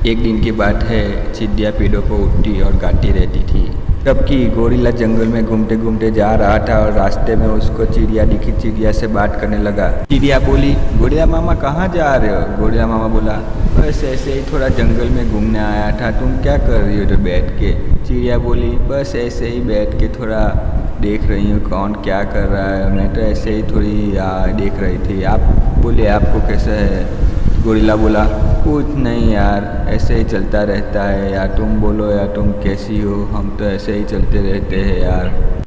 एक दिन की बात है, चिड़िया पेड़ों पर उड़ती और गाती रहती थी। जबकि गोरिल्ला जंगल में घूमते घूमते जा रहा था और रास्ते में उसको चिड़िया दिखी। चिड़िया से बात करने लगा। चिड़िया बोली, गोरिल्ला मामा कहाँ जा रहे हो? गोरिल्ला मामा बोला, बस ऐसे ही थोड़ा जंगल में घूमने आया था। तुम क्या कर रही हो तो बैठ के? चिड़िया बोली, बस ऐसे ही बैठ के थोड़ा देख रही हूँ कौन क्या कर रहा है। मैं तो ऐसे ही थोड़ी देख रही थी। आप बोले, आपको कैसा है? गोरिल्ला बोला, कुछ नहीं यार, ऐसे ही चलता रहता है यार। तुम बोलो यार, तुम कैसी हो? हम तो ऐसे ही चलते रहते हैं यार।